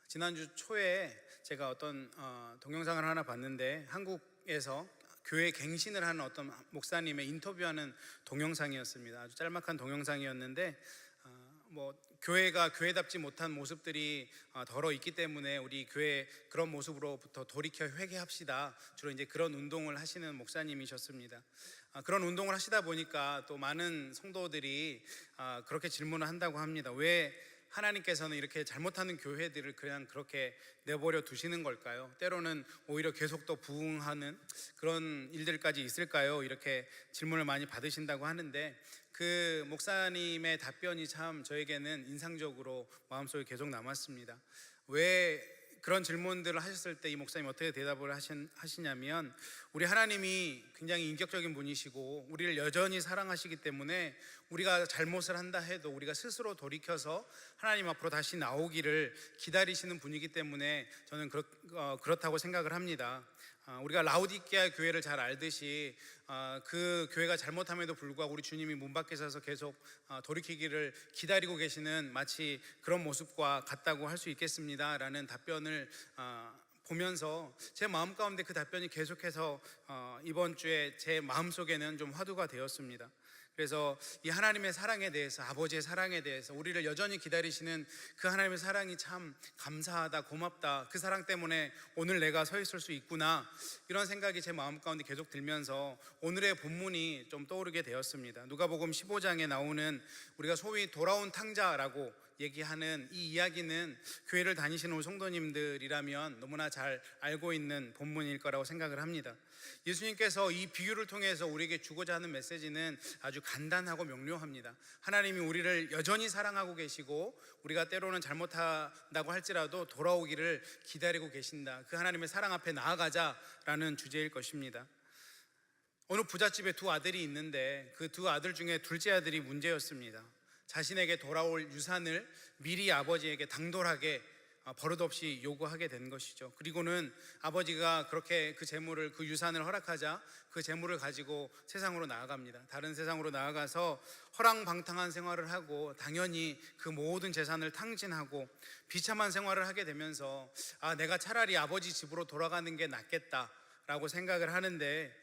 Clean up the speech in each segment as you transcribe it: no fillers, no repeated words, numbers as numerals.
지난주 초에 제가 어떤 동영상을 하나 봤는데 한국에서 교회 갱신을 하는 어떤 목사님의 인터뷰하는 동영상이었습니다. 아주 짤막한 동영상이었는데 교회가 교회답지 못한 모습들이 덜어 있기 때문에 우리 교회 그런 모습으로부터 돌이켜 회개합시다. 주로 이제 그런 운동을 하시는 목사님이셨습니다. 그런 운동을 하시다 보니까 또 많은 성도들이 그렇게 질문을 한다고 합니다. 왜 하나님께서는 이렇게 잘못하는 교회들을 그냥 그렇게 내버려 두시는 걸까요? 때로는 오히려 계속 더 부흥하는 그런 일들까지 있을까요? 이렇게 질문을 많이 받으신다고 하는데 그 목사님의 답변이 참 저에게는 인상적으로 마음속에 계속 남았습니다. 왜 그런 질문들을 하셨을 때 이 목사님 어떻게 대답을 하시냐면, 우리 하나님이 굉장히 인격적인 분이시고 우리를 여전히 사랑하시기 때문에 우리가 잘못을 한다 해도 우리가 스스로 돌이켜서 하나님 앞으로 다시 나오기를 기다리시는 분이기 때문에 저는 그렇다고 생각을 합니다. 우리가 라오디게아 교회를 잘 알듯이 그 교회가 잘못함에도 불구하고 우리 주님이 문 밖에 서서 계속 돌이키기를 기다리고 계시는 마치 그런 모습과 같다고 할 수 있겠습니다 라는 답변을 보면서 제 마음 가운데 그 답변이 계속해서 이번 주에 제 마음속에는 좀 화두가 되었습니다. 그래서 이 하나님의 사랑에 대해서, 아버지의 사랑에 대해서, 우리를 여전히 기다리시는 그 하나님의 사랑이 참 감사하다, 고맙다, 그 사랑 때문에 오늘 내가 서 있을 수 있구나, 이런 생각이 제 마음 가운데 계속 들면서 오늘의 본문이 좀 떠오르게 되었습니다. 누가복음 15장에 나오는 우리가 소위 돌아온 탕자라고 얘기하는 이 이야기는 교회를 다니시는 우리 성도님들이라면 너무나 잘 알고 있는 본문일 거라고 생각을 합니다. 예수님께서 이 비유를 통해서 우리에게 주고자 하는 메시지는 아주 간단하고 명료합니다. 하나님이 우리를 여전히 사랑하고 계시고 우리가 때로는 잘못한다고 할지라도 돌아오기를 기다리고 계신다. 그 하나님의 사랑 앞에 나아가자라는 주제일 것입니다. 어느 부잣집에 두 아들이 있는데 그 두 아들 중에 둘째 아들이 문제였습니다. 자신에게 돌아올 유산을 미리 아버지에게 당돌하게 버릇없이 요구하게 된 것이죠. 그리고는 아버지가 그렇게 그 재물을, 그 유산을 허락하자 그 재물을 가지고 세상으로 나아갑니다. 다른 세상으로 나아가서 허랑방탕한 생활을 하고 당연히 그 모든 재산을 탕진하고 비참한 생활을 하게 되면서 내가 차라리 아버지 집으로 돌아가는 게 낫겠다라고 생각을 하는데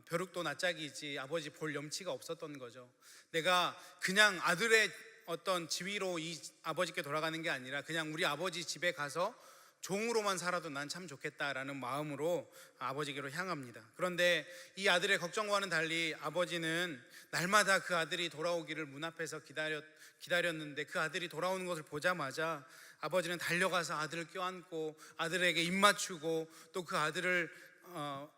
벼룩도 낯짝이지 아버지 볼 염치가 없었던 거죠. 내가 그냥 아들의 어떤 지위로 이 아버지께 돌아가는 게 아니라 그냥 우리 아버지 집에 가서 종으로만 살아도 난 참 좋겠다라는 마음으로 아버지께로 향합니다. 그런데 이 아들의 걱정과는 달리 아버지는 날마다 그 아들이 돌아오기를 문 앞에서 기다렸는데 그 아들이 돌아오는 것을 보자마자 아버지는 달려가서 아들을 껴안고 아들에게 입 맞추고 또 그 아들을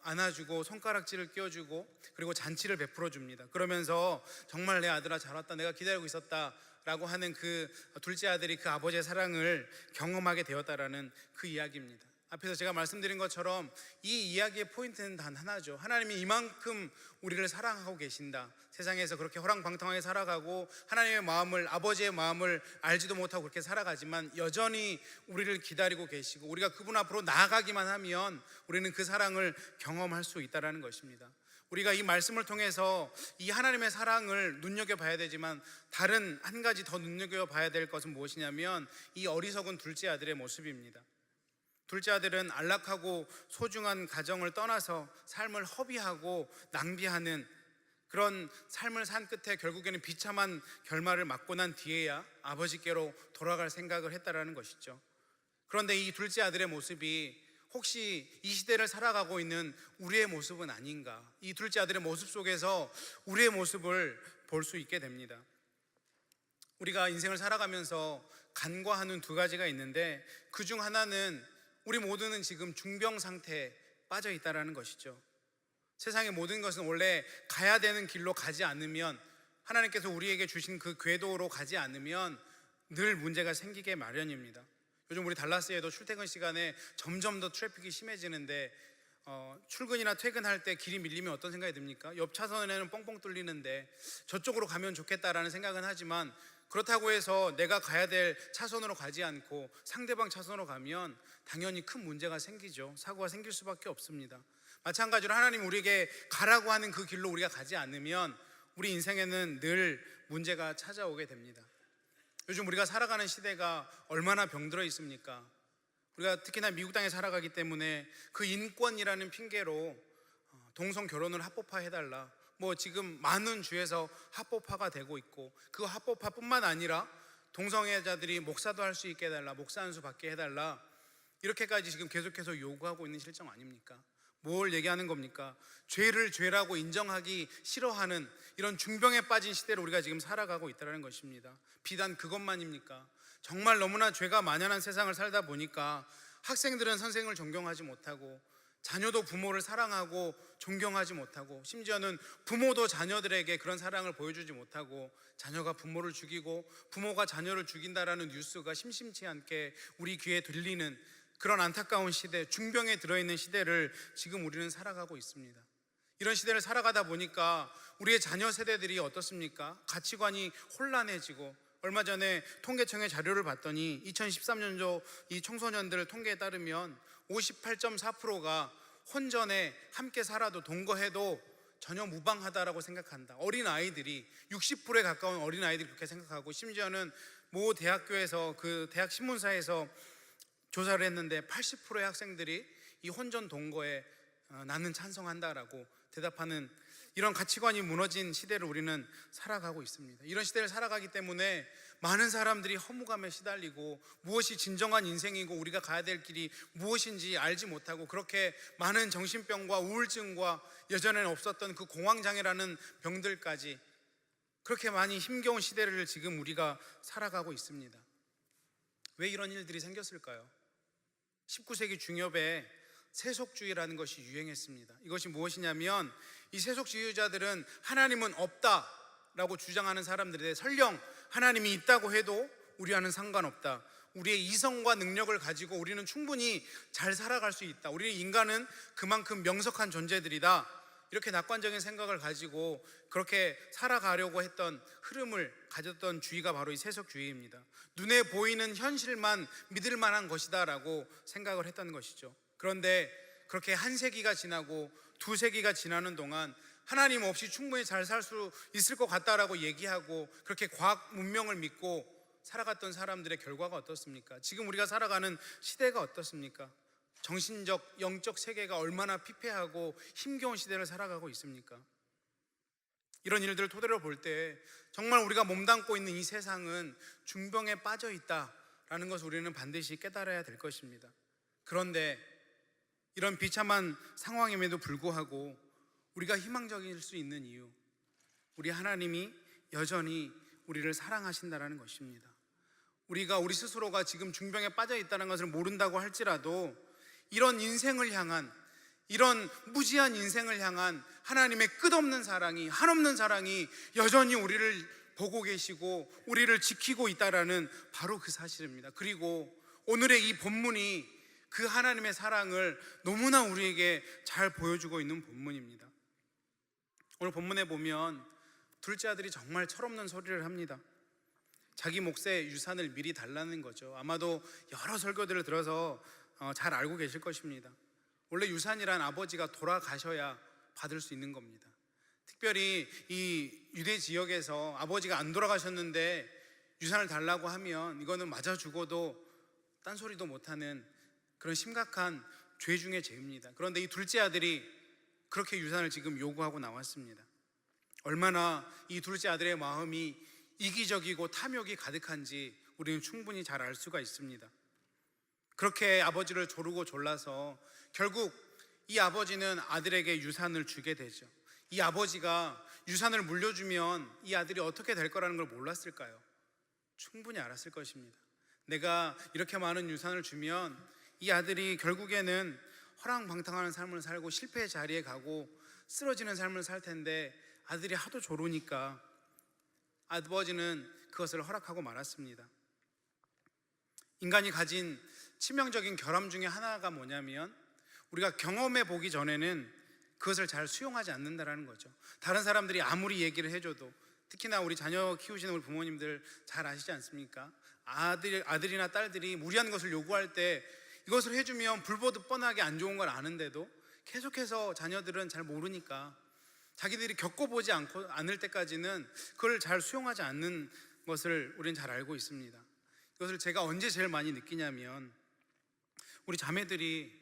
안아주고 손가락질을 끼워주고 그리고 잔치를 베풀어 줍니다. 그러면서 정말 내 아들아 잘 왔다, 내가 기다리고 있었다 라고 하는 그 둘째 아들이 그 아버지의 사랑을 경험하게 되었다라는 그 이야기입니다. 앞에서 제가 말씀드린 것처럼 이 이야기의 포인트는 단 하나죠. 하나님이 이만큼 우리를 사랑하고 계신다. 세상에서 그렇게 허랑방탕하게 살아가고 하나님의 마음을, 아버지의 마음을 알지도 못하고 그렇게 살아가지만 여전히 우리를 기다리고 계시고 우리가 그분 앞으로 나아가기만 하면 우리는 그 사랑을 경험할 수 있다는 것입니다. 우리가 이 말씀을 통해서 이 하나님의 사랑을 눈여겨봐야 되지만 다른 한 가지 더 눈여겨봐야 될 것은 무엇이냐면 이 어리석은 둘째 아들의 모습입니다. 둘째 아들은 안락하고 소중한 가정을 떠나서 삶을 허비하고 낭비하는 그런 삶을 산 끝에 결국에는 비참한 결말을 맞고 난 뒤에야 아버지께로 돌아갈 생각을 했다라는 것이죠. 그런데 이 둘째 아들의 모습이 혹시 이 시대를 살아가고 있는 우리의 모습은 아닌가? 이 둘째 아들의 모습 속에서 우리의 모습을 볼 수 있게 됩니다. 우리가 인생을 살아가면서 간과하는 두 가지가 있는데 그 중 하나는 우리 모두는 지금 중병 상태에 빠져 있다는 것이죠. 세상의 모든 것은 원래 가야 되는 길로 가지 않으면, 하나님께서 우리에게 주신 그 궤도로 가지 않으면 늘 문제가 생기게 마련입니다. 요즘 우리 달라스에도 출퇴근 시간에 점점 더 트래픽이 심해지는데 출근이나 퇴근할 때 길이 밀리면 어떤 생각이 듭니까? 옆 차선에는 뻥뻥 뚫리는데 저쪽으로 가면 좋겠다라는 생각은 하지만 그렇다고 해서 내가 가야 될 차선으로 가지 않고 상대방 차선으로 가면 당연히 큰 문제가 생기죠. 사고가 생길 수밖에 없습니다. 마찬가지로 하나님 우리에게 가라고 하는 그 길로 우리가 가지 않으면 우리 인생에는 늘 문제가 찾아오게 됩니다. 요즘 우리가 살아가는 시대가 얼마나 병들어 있습니까? 우리가 특히나 미국 땅에 살아가기 때문에 그 인권이라는 핑계로 동성 결혼을 합법화해달라, 뭐 지금 많은 주에서 합법화가 되고 있고, 그 합법화뿐만 아니라 동성애자들이 목사도 할 수 있게 해달라, 목사 한 수 받게 해달라, 이렇게까지 지금 계속해서 요구하고 있는 실정 아닙니까? 뭘 얘기하는 겁니까? 죄를 죄라고 인정하기 싫어하는 이런 중병에 빠진 시대를 우리가 지금 살아가고 있다는 것입니다. 비단 그것만입니까? 정말 너무나 죄가 만연한 세상을 살다 보니까 학생들은 선생을 존경하지 못하고, 자녀도 부모를 사랑하고 존경하지 못하고, 심지어는 부모도 자녀들에게 그런 사랑을 보여주지 못하고, 자녀가 부모를 죽이고 부모가 자녀를 죽인다라는 뉴스가 심심치 않게 우리 귀에 들리는 그런 안타까운 시대, 중병에 들어있는 시대를 지금 우리는 살아가고 있습니다. 이런 시대를 살아가다 보니까 우리의 자녀 세대들이 어떻습니까? 가치관이 혼란해지고, 얼마 전에 통계청의 자료를 봤더니 2013년도 이 청소년들 통계에 따르면 58.4%가 혼전에 함께 살아도 동거해도 전혀 무방하다라고 생각한다. 어린 아이들이 60%에 가까운 어린 아이들이 그렇게 생각하고, 심지어는 모 대학교에서 그 대학 신문사에서 조사를 했는데 80%의 학생들이 이 혼전 동거에 나는 찬성한다라고 대답하는, 이런 가치관이 무너진 시대를 우리는 살아가고 있습니다. 이런 시대를 살아가기 때문에 많은 사람들이 허무감에 시달리고, 무엇이 진정한 인생이고 우리가 가야 될 길이 무엇인지 알지 못하고, 그렇게 많은 정신병과 우울증과 예전에는 없었던 그 공황장애라는 병들까지 그렇게 많이 힘겨운 시대를 지금 우리가 살아가고 있습니다. 왜 이런 일들이 생겼을까요? 19세기 중엽에 세속주의라는 것이 유행했습니다. 이것이 무엇이냐면, 이 세속주의자들은 하나님은 없다라고 주장하는 사람들인데, 설령 하나님이 있다고 해도 우리와는 상관없다, 우리의 이성과 능력을 가지고 우리는 충분히 잘 살아갈 수 있다, 우리 인간은 그만큼 명석한 존재들이다, 이렇게 낙관적인 생각을 가지고 그렇게 살아가려고 했던 흐름을 가졌던 주의가 바로 이 세속주의입니다. 눈에 보이는 현실만 믿을 만한 것이다 라고 생각을 했던 것이죠. 그런데 그렇게 한 세기가 지나고 두 세기가 지나는 동안 하나님 없이 충분히 잘 살 수 있을 것 같다라고 얘기하고, 그렇게 과학 문명을 믿고 살아갔던 사람들의 결과가 어떻습니까? 지금 우리가 살아가는 시대가 어떻습니까? 정신적, 영적 세계가 얼마나 피폐하고 힘겨운 시대를 살아가고 있습니까? 이런 일들을 토대로 볼 때 정말 우리가 몸담고 있는 이 세상은 중병에 빠져 있다라는 것을 우리는 반드시 깨달아야 될 것입니다. 그런데 이런 비참한 상황임에도 불구하고 우리가 희망적일 수 있는 이유, 우리 하나님이 여전히 우리를 사랑하신다는 것입니다. 우리가 우리 스스로가 지금 중병에 빠져 있다는 것을 모른다고 할지라도, 이런 인생을 향한, 이런 무지한 인생을 향한 하나님의 끝없는 사랑이, 한없는 사랑이 여전히 우리를 보고 계시고 우리를 지키고 있다라는 바로 그 사실입니다. 그리고 오늘의 이 본문이 그 하나님의 사랑을 너무나 우리에게 잘 보여주고 있는 본문입니다. 오늘 본문에 보면 둘째 아들이 정말 철없는 소리를 합니다. 자기 몫의 유산을 미리 달라는 거죠. 아마도 여러 설교들을 들어서 잘 알고 계실 것입니다. 원래 유산이란 아버지가 돌아가셔야 받을 수 있는 겁니다. 특별히 이 유대 지역에서 아버지가 안 돌아가셨는데 유산을 달라고 하면 이거는 맞아 죽어도 딴소리도 못하는 그런 심각한 죄 중의 죄입니다. 그런데 이 둘째 아들이 그렇게 유산을 지금 요구하고 나왔습니다. 얼마나 이 둘째 아들의 마음이 이기적이고 탐욕이 가득한지 우리는 충분히 잘 알 수가 있습니다. 그렇게 아버지를 조르고 졸라서 결국 이 아버지는 아들에게 유산을 주게 되죠. 이 아버지가 유산을 물려주면 이 아들이 어떻게 될 거라는 걸 몰랐을까요? 충분히 알았을 것입니다. 내가 이렇게 많은 유산을 주면 이 아들이 결국에는 허랑방탕하는 삶을 살고 실패의 자리에 가고 쓰러지는 삶을 살 텐데, 아들이 하도 조르니까 아버지는 그것을 허락하고 말았습니다. 인간이 가진 치명적인 결함 중에 하나가 뭐냐면, 우리가 경험해 보기 전에는 그것을 잘 수용하지 않는다라는 거죠. 다른 사람들이 아무리 얘기를 해줘도, 특히나 우리 자녀 키우시는 우리 부모님들 잘 아시지 않습니까? 아들이나 딸들이 무리한 것을 요구할 때 이것을 해주면 불보듯 뻔하게 안 좋은 걸 아는데도 계속해서 자녀들은 잘 모르니까 자기들이 겪어보지 않을 때까지는 그걸 잘 수용하지 않는 것을 우리는 잘 알고 있습니다. 이것을 제가 언제 제일 많이 느끼냐면, 우리 자매들이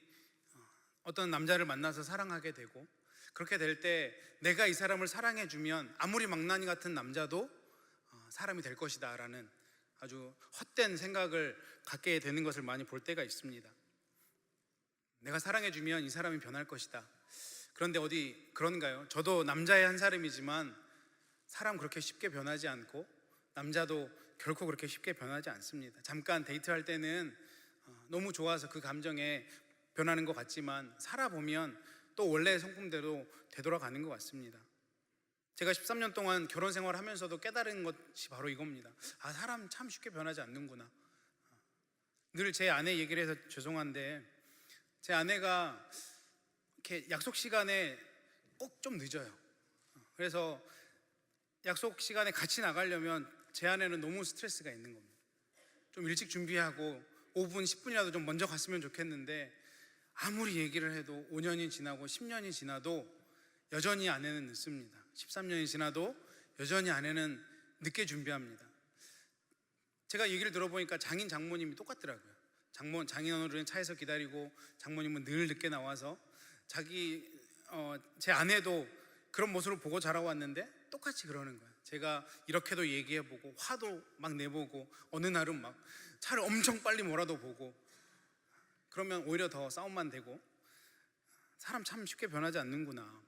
어떤 남자를 만나서 사랑하게 되고, 그렇게 될 때 내가 이 사람을 사랑해주면 아무리 망나니 같은 남자도 사람이 될 것이다 라는 아주 헛된 생각을 갖게 되는 것을 많이 볼 때가 있습니다. 내가 사랑해주면 이 사람이 변할 것이다. 그런데 어디 그런가요? 저도 남자의 한 사람이지만 사람 그렇게 쉽게 변하지 않고, 남자도 결코 그렇게 쉽게 변하지 않습니다. 잠깐 데이트할 때는 너무 좋아서 그 감정에 변하는 것 같지만 살아보면 또 원래의 성품대로 되돌아가는 것 같습니다. 제가 13년 동안 결혼 생활을 하면서도 깨달은 것이 바로 이겁니다. 사람 참 쉽게 변하지 않는구나. 늘 제 아내 얘기를 해서 죄송한데, 제 아내가 이렇게 약속 시간에 꼭 좀 늦어요. 그래서 약속 시간에 같이 나가려면 제 아내는 너무 스트레스가 있는 겁니다. 좀 일찍 준비하고 5분, 10분이라도 좀 먼저 갔으면 좋겠는데, 아무리 얘기를 해도 5년이 지나고 10년이 지나도 여전히 아내는 늦습니다. 13년이 지나도 여전히 아내는 늦게 준비합니다. 제가 얘기를 들어보니까 장인 장모님이 똑같더라고요. 장인어른은 차에서 기다리고 장모님은 늘 늦게 나와서 제 아내도 그런 모습을 보고 자라왔는데 똑같이 그러는 거예요. 제가 이렇게도 얘기해보고 화도 막 내보고 어느 날은 막 차를 엄청 빨리 몰아도 보고, 그러면 오히려 더 싸움만 되고, 사람 참 쉽게 변하지 않는구나.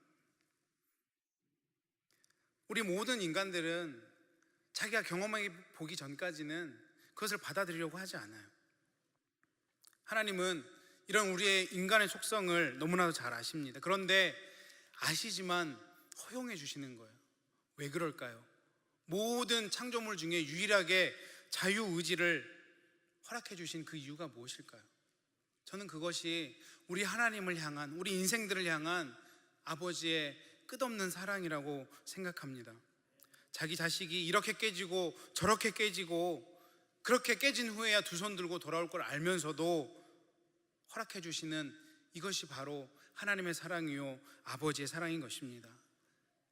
우리 모든 인간들은 자기가 경험해 보기 전까지는 그것을 받아들이려고 하지 않아요. 하나님은 이런 우리의 인간의 속성을 너무나도 잘 아십니다. 그런데 아시지만 허용해 주시는 거예요. 왜 그럴까요? 모든 창조물 중에 유일하게 자유의지를 허락해 주신 그 이유가 무엇일까요? 저는 그것이 우리 하나님을 향한, 우리 인생들을 향한 아버지의 끝없는 사랑이라고 생각합니다. 자기 자식이 이렇게 깨지고 저렇게 깨지고, 그렇게 깨진 후에야 두 손 들고 돌아올 걸 알면서도 허락해 주시는 이것이 바로 하나님의 사랑이요 아버지의 사랑인 것입니다.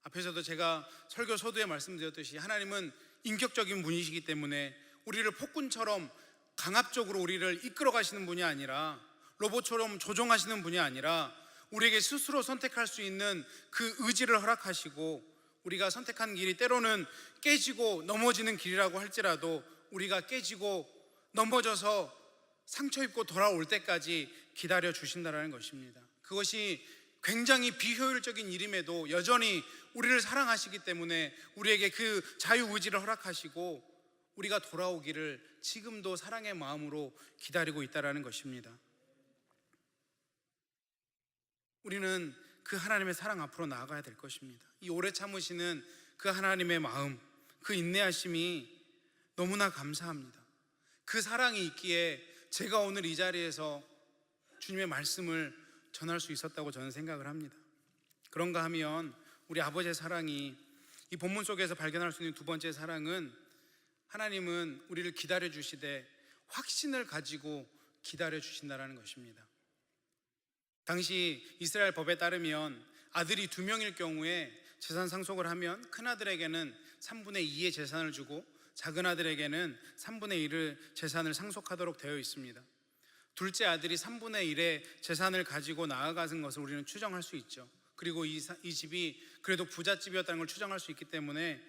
앞에서도 제가 설교 서두에 말씀드렸듯이 하나님은 인격적인 분이시기 때문에 우리를 폭군처럼 강압적으로 우리를 이끌어 가시는 분이 아니라, 로봇처럼 조종하시는 분이 아니라 우리에게 스스로 선택할 수 있는 그 의지를 허락하시고, 우리가 선택한 길이 때로는 깨지고 넘어지는 길이라고 할지라도 우리가 깨지고 넘어져서 상처 입고 돌아올 때까지 기다려 주신다는 것입니다. 그것이 굉장히 비효율적인 일임에도 여전히 우리를 사랑하시기 때문에 우리에게 그 자유의지를 허락하시고 우리가 돌아오기를 지금도 사랑의 마음으로 기다리고 있다는 것입니다. 우리는 그 하나님의 사랑 앞으로 나아가야 될 것입니다. 이 오래 참으시는 그 하나님의 마음, 그 인내하심이 너무나 감사합니다. 그 사랑이 있기에 제가 오늘 이 자리에서 주님의 말씀을 전할 수 있었다고 저는 생각을 합니다. 그런가 하면 우리 아버지의 사랑이, 이 본문 속에서 발견할 수 있는 두 번째 사랑은, 하나님은 우리를 기다려 주시되 확신을 가지고 기다려 주신다는 것입니다. 당시 이스라엘 법에 따르면 아들이 2명일 경우에 재산 상속을 하면 큰아들에게는 3분의 2의 재산을 주고 작은 아들에게는 3분의 1의 재산을 상속하도록 되어 있습니다. 둘째 아들이 3분의 1의 재산을 가지고 나아가는 것을 우리는 추정할 수 있죠. 그리고 이 집이 그래도 부잣집이었다는 걸 추정할 수 있기 때문에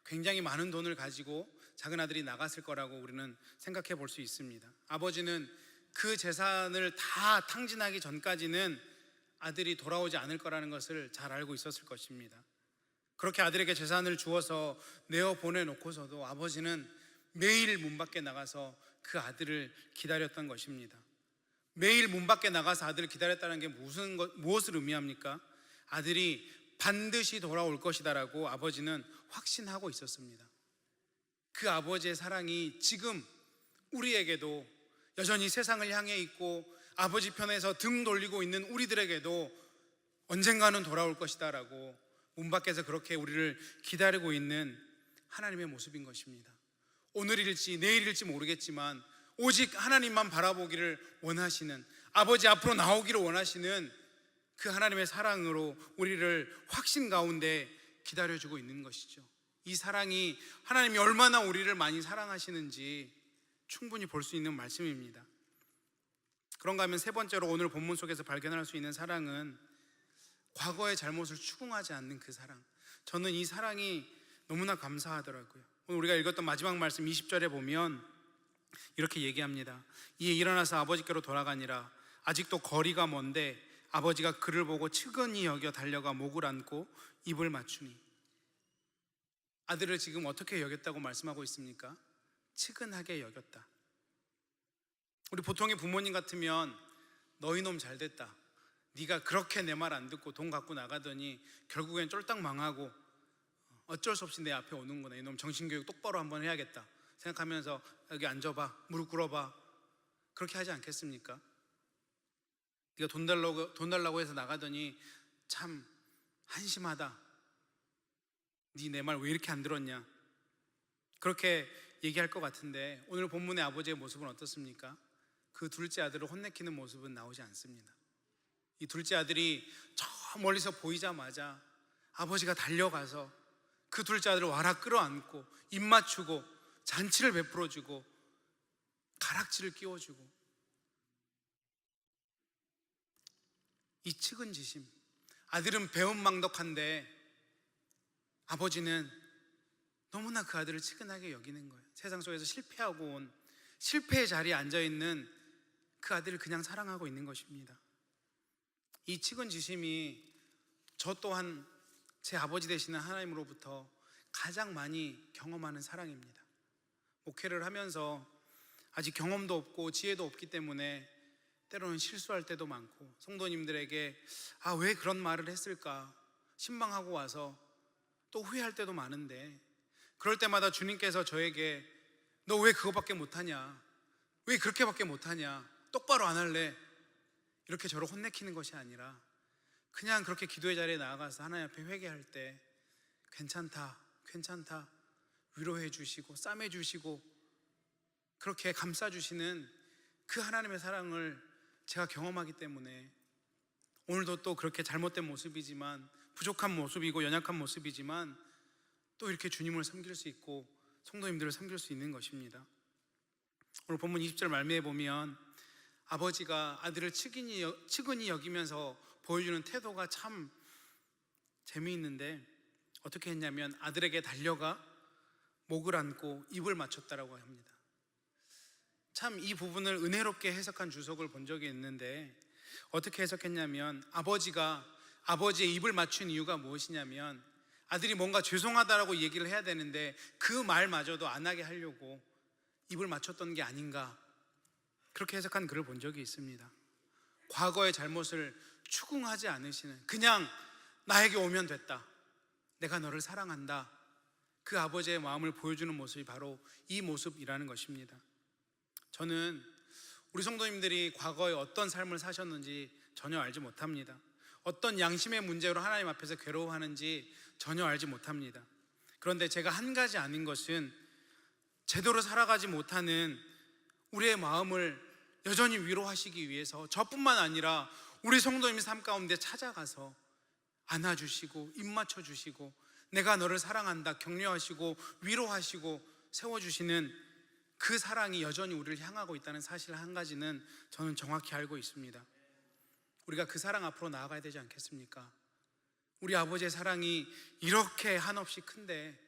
굉장히 많은 돈을 가지고 작은 아들이 나갔을 거라고 우리는 생각해 볼 수 있습니다. 아버지는 그 재산을 다 탕진하기 전까지는 아들이 돌아오지 않을 거라는 것을 잘 알고 있었을 것입니다. 그렇게 아들에게 재산을 주어서 내어 보내놓고서도 아버지는 매일 문 밖에 나가서 그 아들을 기다렸던 것입니다. 매일 문 밖에 나가서 아들을 기다렸다는 게 무엇을 의미합니까? 아들이 반드시 돌아올 것이다라고 아버지는 확신하고 있었습니다. 그 아버지의 사랑이 지금 우리에게도 여전히 세상을 향해 있고 아버지 편에서 등 돌리고 있는 우리들에게도 언젠가는 돌아올 것이다라고 문 밖에서 그렇게 우리를 기다리고 있는 하나님의 모습인 것입니다. 오늘일지 내일일지 모르겠지만 오직 하나님만 바라보기를 원하시는, 아버지 앞으로 나오기를 원하시는 그 하나님의 사랑으로 우리를 확신 가운데 기다려주고 있는 것이죠. 이 사랑이 하나님이 얼마나 우리를 많이 사랑하시는지 충분히 볼 수 있는 말씀입니다. 그런가 하면 세 번째로 오늘 본문 속에서 발견할 수 있는 사랑은 과거의 잘못을 추궁하지 않는 그 사랑. 저는 이 사랑이 너무나 감사하더라고요. 오늘 우리가 읽었던 마지막 말씀 20절에 보면 이렇게 얘기합니다. 이에 일어나서 아버지께로 돌아가니라. 아직도 거리가 먼데 아버지가 그를 보고 측은히 여겨 달려가 목을 안고 입을 맞추니. 아들을 지금 어떻게 여겼다고 말씀하고 있습니까? 측은하게 여겼다. 우리 보통의 부모님 같으면 너희 놈 잘됐다, 네가 그렇게 내 말 안 듣고 돈 갖고 나가더니 결국엔 쫄딱 망하고 어쩔 수 없이 내 앞에 오는구나, 이놈 정신교육 똑바로 한번 해야겠다 생각하면서 여기 앉아봐, 무릎 꿇어봐, 그렇게 하지 않겠습니까? 네가 돈 달라고 해서 나가더니 참 한심하다, 네 내 말 왜 이렇게 안 들었냐, 그렇게 얘기할 것 같은데 오늘 본문의 아버지의 모습은 어떻습니까? 그 둘째 아들을 혼내키는 모습은 나오지 않습니다. 이 둘째 아들이 저 멀리서 보이자마자 아버지가 달려가서 그 둘째 아들을 와라 끌어안고 입 맞추고 잔치를 베풀어주고 가락지를 끼워주고, 이 측은지심. 아들은 배은망덕한데 아버지는 너무나 그 아들을 측은하게 여기는 거예요. 세상 속에서 실패하고 온 실패의 자리에 앉아있는 그 아들을 그냥 사랑하고 있는 것입니다. 이 측은지심이 저 또한 제 아버지 되시는 하나님으로부터 가장 많이 경험하는 사랑입니다. 목회를 하면서 아직 경험도 없고 지혜도 없기 때문에 때로는 실수할 때도 많고 성도님들에게 왜 그런 말을 했을까 신방하고 와서 또 후회할 때도 많은데, 그럴 때마다 주님께서 저에게 너 왜 그거밖에 못하냐, 왜 그렇게밖에 못하냐, 똑바로 안 할래, 이렇게 저를 혼내키는 것이 아니라 그냥 그렇게 기도의 자리에 나아가서 하나님 앞에 회개할 때 괜찮다, 괜찮다 위로해 주시고 싸매 주시고 그렇게 감싸 주시는 그 하나님의 사랑을 제가 경험하기 때문에 오늘도 또 그렇게 잘못된 모습이지만, 부족한 모습이고 연약한 모습이지만 또 이렇게 주님을 섬길 수 있고 성도님들을 섬길 수 있는 것입니다. 오늘 본문 20절 말미에 보면 아버지가 아들을 측은히 여기면서 보여주는 태도가 참 재미있는데, 어떻게 했냐면 아들에게 달려가 목을 안고 입을 맞췄다라고 합니다. 참 이 부분을 은혜롭게 해석한 주석을 본 적이 있는데, 어떻게 해석했냐면 아버지가 아버지의 입을 맞춘 이유가 무엇이냐면 아들이 뭔가 죄송하다라고 얘기를 해야 되는데 그 말마저도 안 하게 하려고 입을 맞췄던 게 아닌가, 그렇게 해석한 글을 본 적이 있습니다. 과거의 잘못을 추궁하지 않으시는, 그냥 나에게 오면 됐다, 내가 너를 사랑한다, 그 아버지의 마음을 보여주는 모습이 바로 이 모습이라는 것입니다. 저는 우리 성도님들이 과거에 어떤 삶을 사셨는지 전혀 알지 못합니다. 어떤 양심의 문제로 하나님 앞에서 괴로워하는지 전혀 알지 못합니다. 그런데 제가 한 가지 아는 것은 제대로 살아가지 못하는 우리의 마음을 여전히 위로하시기 위해서 저뿐만 아니라 우리 성도님 삶 가운데 찾아가서 안아주시고 입 맞춰주시고 내가 너를 사랑한다 격려하시고 위로하시고 세워주시는 그 사랑이 여전히 우리를 향하고 있다는 사실 한 가지는 저는 정확히 알고 있습니다. 우리가 그 사랑 앞으로 나아가야 되지 않겠습니까? 우리 아버지의 사랑이 이렇게 한없이 큰데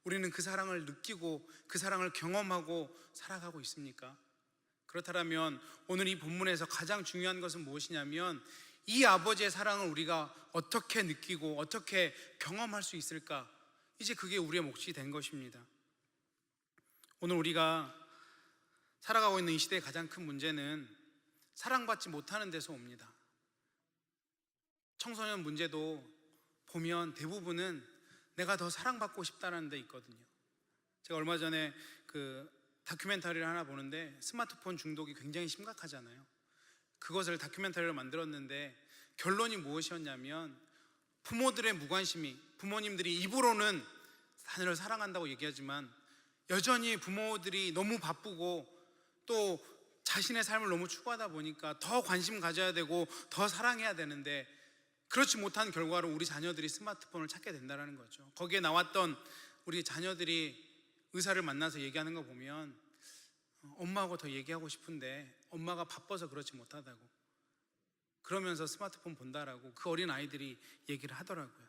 우리는 그 사랑을 느끼고 그 사랑을 경험하고 살아가고 있습니까? 그렇다면 오늘 이 본문에서 가장 중요한 것은 무엇이냐면 이 아버지의 사랑을 우리가 어떻게 느끼고 어떻게 경험할 수 있을까? 이제 그게 우리의 몫이 된 것입니다. 오늘 우리가 살아가고 있는 이 시대의 가장 큰 문제는 사랑받지 못하는 데서 옵니다. 청소년 문제도 보면 대부분은 내가 더 사랑받고 싶다는 데 있거든요. 제가 얼마 전에 그 다큐멘터리를 하나 보는데 스마트폰 중독이 굉장히 심각하잖아요. 그것을 다큐멘터리로 만들었는데 결론이 무엇이었냐면 부모들의 무관심이, 부모님들이 입으로는 자녀를 사랑한다고 얘기하지만 여전히 부모들이 너무 바쁘고 또 자신의 삶을 너무 추구하다 보니까 더 관심 가져야 되고 더 사랑해야 되는데 그렇지 못한 결과로 우리 자녀들이 스마트폰을 찾게 된다는 거죠. 거기에 나왔던 우리 자녀들이 의사를 만나서 얘기하는 거 보면 엄마하고 더 얘기하고 싶은데 엄마가 바빠서 그렇지 못하다고, 그러면서 스마트폰 본다라고 그 어린 아이들이 얘기를 하더라고요.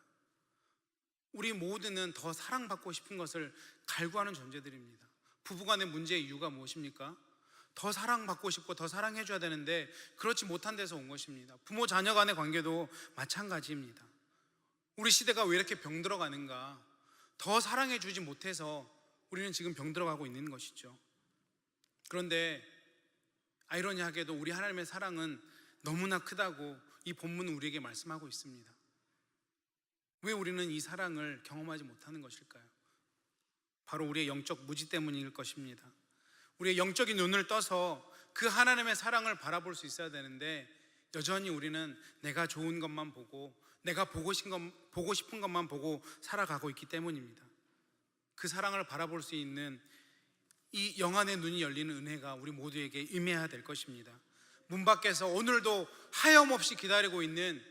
우리 모두는 더 사랑받고 싶은 것을 갈구하는 존재들입니다. 부부간의 문제의 이유가 무엇입니까? 더 사랑받고 싶고 더 사랑해줘야 되는데 그렇지 못한 데서 온 것입니다. 부모 자녀 간의 관계도 마찬가지입니다. 우리 시대가 왜 이렇게 병들어가는가? 더 사랑해주지 못해서 우리는 지금 병들어가고 있는 것이죠. 그런데 아이러니하게도 우리 하나님의 사랑은 너무나 크다고 이 본문은 우리에게 말씀하고 있습니다. 왜 우리는 이 사랑을 경험하지 못하는 것일까요? 바로 우리의 영적 무지 때문일 것입니다. 우리의 영적인 눈을 떠서 그 하나님의 사랑을 바라볼 수 있어야 되는데 여전히 우리는 내가 좋은 것만 보고 내가 보고 싶은 것만 보고 살아가고 있기 때문입니다. 그 사랑을 바라볼 수 있는 이 영안의 눈이 열리는 은혜가 우리 모두에게 임해야 될 것입니다. 문 밖에서 오늘도 하염없이 기다리고 있는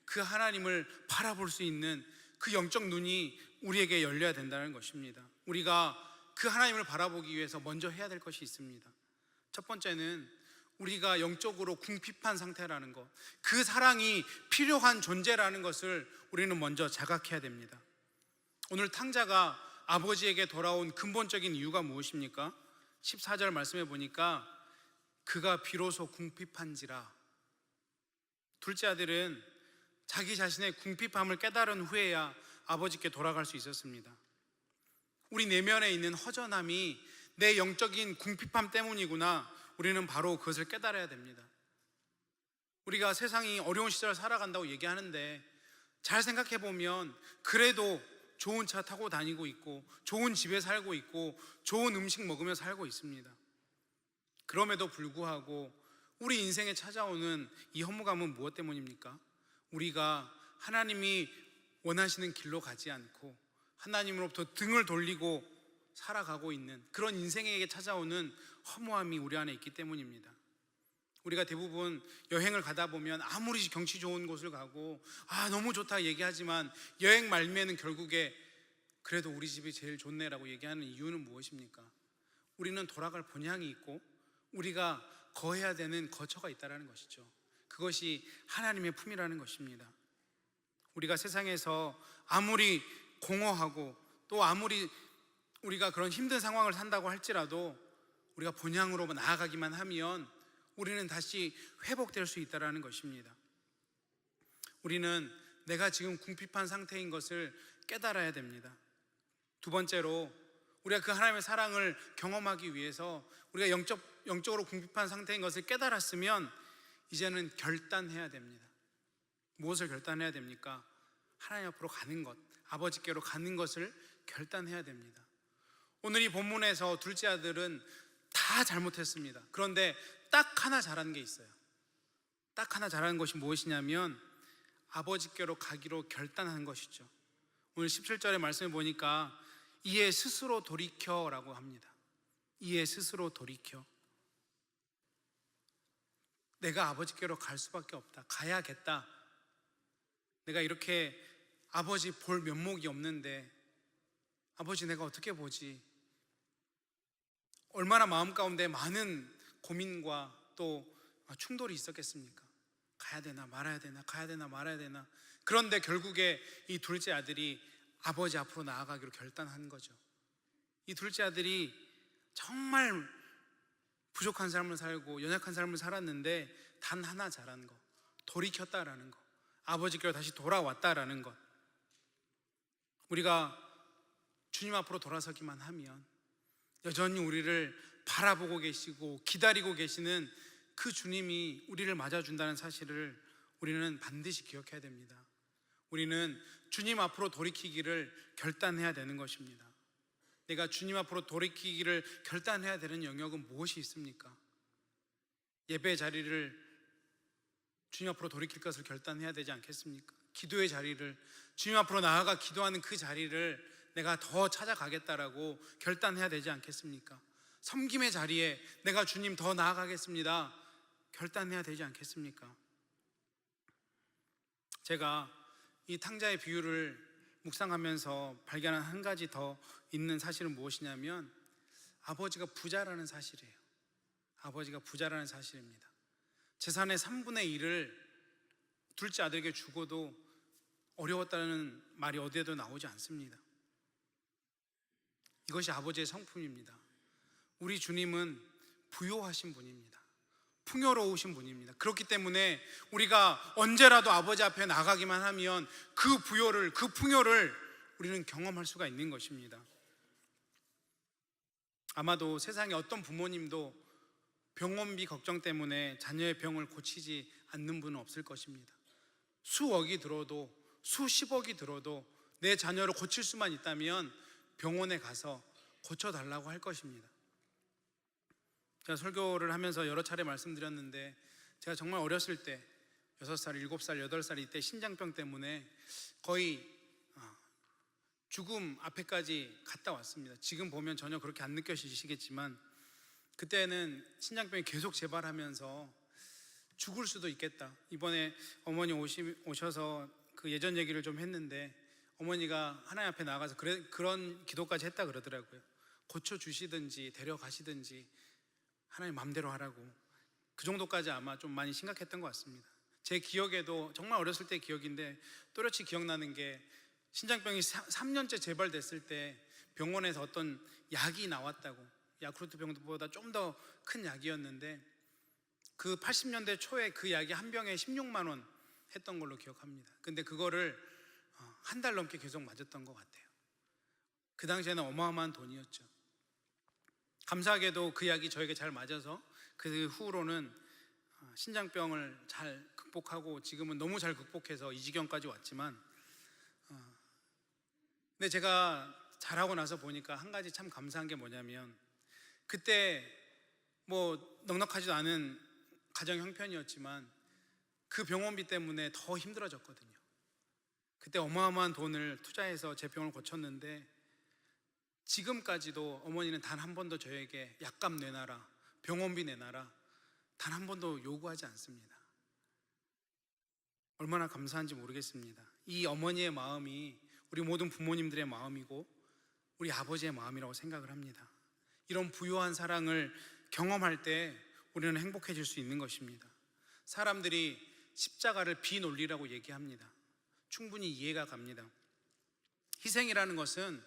그 하나님을 바라볼 수 있는 그 영적 눈이 우리에게 열려야 된다는 것입니다. 우리가 그 하나님을 바라보기 위해서 먼저 해야 될 것이 있습니다. 첫 번째는 우리가 영적으로 궁핍한 상태라는 것, 그 사랑이 필요한 존재라는 것을 우리는 먼저 자각해야 됩니다. 오늘 탕자가 아버지에게 돌아온 근본적인 이유가 무엇입니까? 14절 말씀해 보니까 그가 비로소 궁핍한지라. 둘째 아들은 자기 자신의 궁핍함을 깨달은 후에야 아버지께 돌아갈 수 있었습니다. 우리 내면에 있는 허전함이 내 영적인 궁핍함 때문이구나, 우리는 바로 그것을 깨달아야 됩니다. 우리가 세상이 어려운 시절을 살아간다고 얘기하는데 잘 생각해 보면 그래도 좋은 차 타고 다니고 있고 좋은 집에 살고 있고 좋은 음식 먹으며 살고 있습니다. 그럼에도 불구하고 우리 인생에 찾아오는 이 허무감은 무엇 때문입니까? 우리가 하나님이 원하시는 길로 가지 않고 하나님으로부터 등을 돌리고 살아가고 있는 그런 인생에게 찾아오는 허무함이 우리 안에 있기 때문입니다. 우리가 대부분 여행을 가다 보면 아무리 경치 좋은 곳을 가고 너무 좋다 얘기하지만 여행 말미에는 결국에 그래도 우리 집이 제일 좋네라고 얘기하는 이유는 무엇입니까? 우리는 돌아갈 본향이 있고 우리가 거해야 되는 거처가 있다는 것이죠. 그것이 하나님의 품이라는 것입니다. 우리가 세상에서 아무리 공허하고 또 아무리 우리가 그런 힘든 상황을 산다고 할지라도 우리가 본향으로 나아가기만 하면 우리는 다시 회복될 수 있다는 것입니다. 우리는 내가 지금 궁핍한 상태인 것을 깨달아야 됩니다. 두 번째로 우리가 그 하나님의 사랑을 경험하기 위해서 우리가 영적으로 궁핍한 상태인 것을 깨달았으면 이제는 결단해야 됩니다. 무엇을 결단해야 됩니까? 하나님 앞으로 가는 것, 아버지께로 가는 것을 결단해야 됩니다. 오늘 이 본문에서 둘째 아들은 다 잘못했습니다. 그런데 딱 하나 잘한 게 있어요. 딱 하나 잘한 것이 무엇이냐면 아버지께로 가기로 결단한 것이죠. 오늘 17절의 말씀을 보니까 이에 스스로 돌이켜라고 합니다. 이에 스스로 돌이켜. 내가 아버지께로 갈 수밖에 없다. 가야겠다. 내가 이렇게 아버지 볼 면목이 없는데 아버지 내가 어떻게 보지? 얼마나 마음 가운데 많은 고민과 또 충돌이 있었겠습니까? 가야 되나 말아야 되나, 가야 되나 말아야 되나. 그런데 결국에 이 둘째 아들이 아버지 앞으로 나아가기로 결단한 거죠. 이 둘째 아들이 정말 부족한 삶을 살고 연약한 삶을 살았는데 단 하나 잘한 거, 돌이켰다라는 거, 아버지께로 다시 돌아왔다라는 것. 우리가 주님 앞으로 돌아서기만 하면 여전히 우리를 바라보고 계시고 기다리고 계시는 그 주님이 우리를 맞아준다는 사실을 우리는 반드시 기억해야 됩니다. 우리는 주님 앞으로 돌이키기를 결단해야 되는 것입니다. 내가 주님 앞으로 돌이키기를 결단해야 되는 영역은 무엇이 있습니까? 예배의 자리를 주님 앞으로 돌이킬 것을 결단해야 되지 않겠습니까? 기도의 자리를, 주님 앞으로 나아가 기도하는 그 자리를 내가 더 찾아가겠다라고 결단해야 되지 않겠습니까? 섬김의 자리에 내가 주님 더 나아가겠습니다 결단해야 되지 않겠습니까? 제가 이 탕자의 비유를 묵상하면서 발견한 한 가지 더 있는 사실은 무엇이냐면 아버지가 부자라는 사실이에요. 아버지가 부자라는 사실입니다. 재산의 3분의 1을 둘째 아들에게 주고도 어려웠다는 말이 어디에도 나오지 않습니다. 이것이 아버지의 성품입니다. 우리 주님은 부요하신 분입니다. 풍요로우신 분입니다. 그렇기 때문에 우리가 언제라도 아버지 앞에 나가기만 하면 그 부요를, 그 풍요를 우리는 경험할 수가 있는 것입니다. 아마도 세상에 어떤 부모님도 병원비 걱정 때문에 자녀의 병을 고치지 않는 분은 없을 것입니다. 수억이 들어도 수십억이 들어도 내 자녀를 고칠 수만 있다면 병원에 가서 고쳐달라고 할 것입니다. 제가 설교를 하면서 여러 차례 말씀드렸는데, 제가 정말 어렸을 때 6살, 7살, 8살 이때 신장병 때문에 거의 죽음 앞에까지 갔다 왔습니다. 지금 보면 전혀 그렇게 안 느껴지시겠지만 그때는 신장병이 계속 재발하면서 죽을 수도 있겠다. 이번에 어머니 오셔서 그 예전 얘기를 좀 했는데, 어머니가 하나님 앞에 나가서 그런 기도까지 했다 그러더라고요. 고쳐주시든지 데려가시든지 하나님 마음대로 하라고. 그 정도까지 아마 좀 많이 심각했던 것 같습니다. 제 기억에도 정말 어렸을 때 기억인데 또렷이 기억나는 게, 신장병이 3년째 재발됐을 때 병원에서 어떤 약이 나왔다고, 야쿠르트 병보다 좀 더 큰 약이었는데 그 80년대 초에 그 약이 한 병에 16만 원 했던 걸로 기억합니다. 근데 그거를 한 달 넘게 계속 맞았던 것 같아요. 그 당시에는 어마어마한 돈이었죠. 감사하게도 그 약이 저에게 잘 맞아서 그 후로는 신장병을 잘 극복하고 지금은 너무 잘 극복해서 이 지경까지 왔지만, 근데 제가 자라고 나서 보니까 한 가지 참 감사한 게 뭐냐면, 그때 뭐 넉넉하지도 않은 가정 형편이었지만 그 병원비 때문에 더 힘들어졌거든요. 그때 어마어마한 돈을 투자해서 제 병을 고쳤는데 지금까지도 어머니는 단 한 번도 저에게 약값 내놔라, 병원비 내놔라 단 한 번도 요구하지 않습니다. 얼마나 감사한지 모르겠습니다. 이 어머니의 마음이 우리 모든 부모님들의 마음이고 우리 아버지의 마음이라고 생각을 합니다. 이런 부유한 사랑을 경험할 때 우리는 행복해질 수 있는 것입니다. 사람들이 십자가를 비논리라고 얘기합니다. 충분히 이해가 갑니다. 희생이라는 것은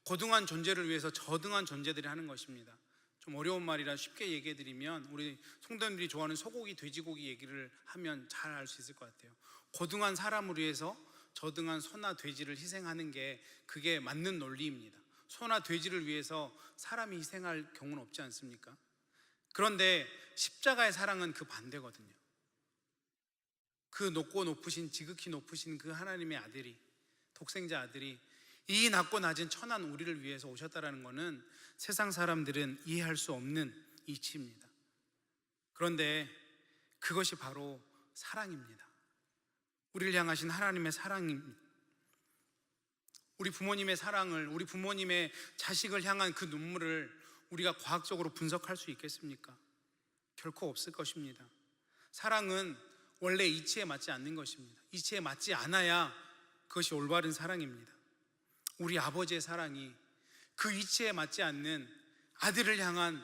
고등한 존재를 위해서 저등한 존재들이 하는 것입니다. 좀 어려운 말이라 쉽게 얘기해 드리면, 우리 성도님들이 좋아하는 소고기, 돼지고기 얘기를 하면 잘 알 수 있을 것 같아요. 고등한 사람을 위해서 저등한 소나 돼지를 희생하는 게 그게 맞는 논리입니다. 소나 돼지를 위해서 사람이 희생할 경우는 없지 않습니까? 그런데 십자가의 사랑은 그 반대거든요. 그 높고 높으신, 지극히 높으신 그 하나님의 아들이, 독생자 아들이 이 낮고 낮은 천한 우리를 위해서 오셨다는 것은 세상 사람들은 이해할 수 없는 이치입니다. 그런데 그것이 바로 사랑입니다. 우리를 향하신 하나님의 사랑입니다. 우리 부모님의 사랑을, 우리 부모님의 자식을 향한 그 눈물을 우리가 과학적으로 분석할 수 있겠습니까? 결코 없을 것입니다. 사랑은 원래 이치에 맞지 않는 것입니다. 이치에 맞지 않아야 그것이 올바른 사랑입니다. 우리 아버지의 사랑이 그 이치에 맞지 않는 아들을 향한,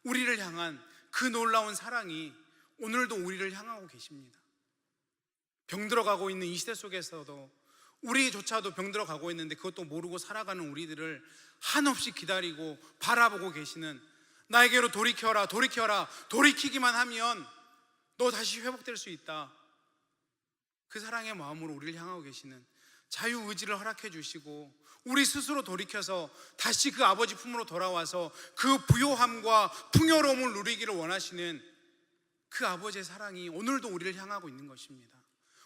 우리를 향한 그 놀라운 사랑이 오늘도 우리를 향하고 계십니다. 병들어가고 있는 이 시대 속에서도 우리조차도 병들어가고 있는데 그것도 모르고 살아가는 우리들을 한없이 기다리고 바라보고 계시는, 나에게로 돌이켜라, 돌이켜라, 돌이키기만 하면 너 다시 회복될 수 있다, 그 사랑의 마음으로 우리를 향하고 계시는, 자유의지를 허락해 주시고 우리 스스로 돌이켜서 다시 그 아버지 품으로 돌아와서 그 부요함과 풍요로움을 누리기를 원하시는 그 아버지의 사랑이 오늘도 우리를 향하고 있는 것입니다.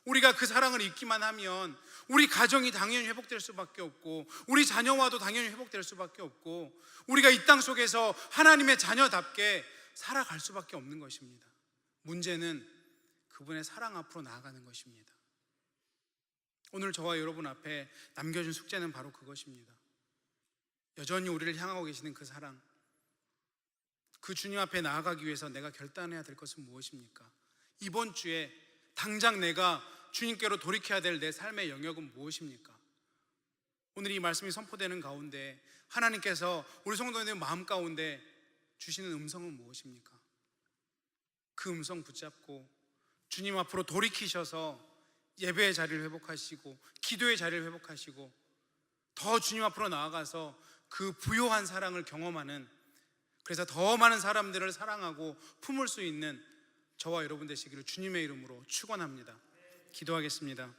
우리가 그 사랑을 잊기만 하면 우리 가정이 당연히 회복될 수밖에 없고, 우리 자녀와도 당연히 회복될 수밖에 없고, 우리가 이 땅 속에서 하나님의 자녀답게 살아갈 수밖에 없는 것입니다. 문제는 그분의 사랑 앞으로 나아가는 것입니다. 오늘 저와 여러분 앞에 남겨준 숙제는 바로 그것입니다. 여전히 우리를 향하고 계시는 그 사랑, 그 주님 앞에 나아가기 위해서 내가 결단해야 될 것은 무엇입니까? 이번 주에 당장 내가 주님께로 돌이켜야 될 내 삶의 영역은 무엇입니까? 오늘 이 말씀이 선포되는 가운데 하나님께서 우리 성도님의 마음 가운데 주시는 음성은 무엇입니까? 그 음성 붙잡고 주님 앞으로 돌이키셔서 예배의 자리를 회복하시고 기도의 자리를 회복하시고 더 주님 앞으로 나아가서 그 부요한 사랑을 경험하는, 그래서 더 많은 사람들을 사랑하고 품을 수 있는 저와 여러분 되시기를 주님의 이름으로 축원합니다. 기도하겠습니다.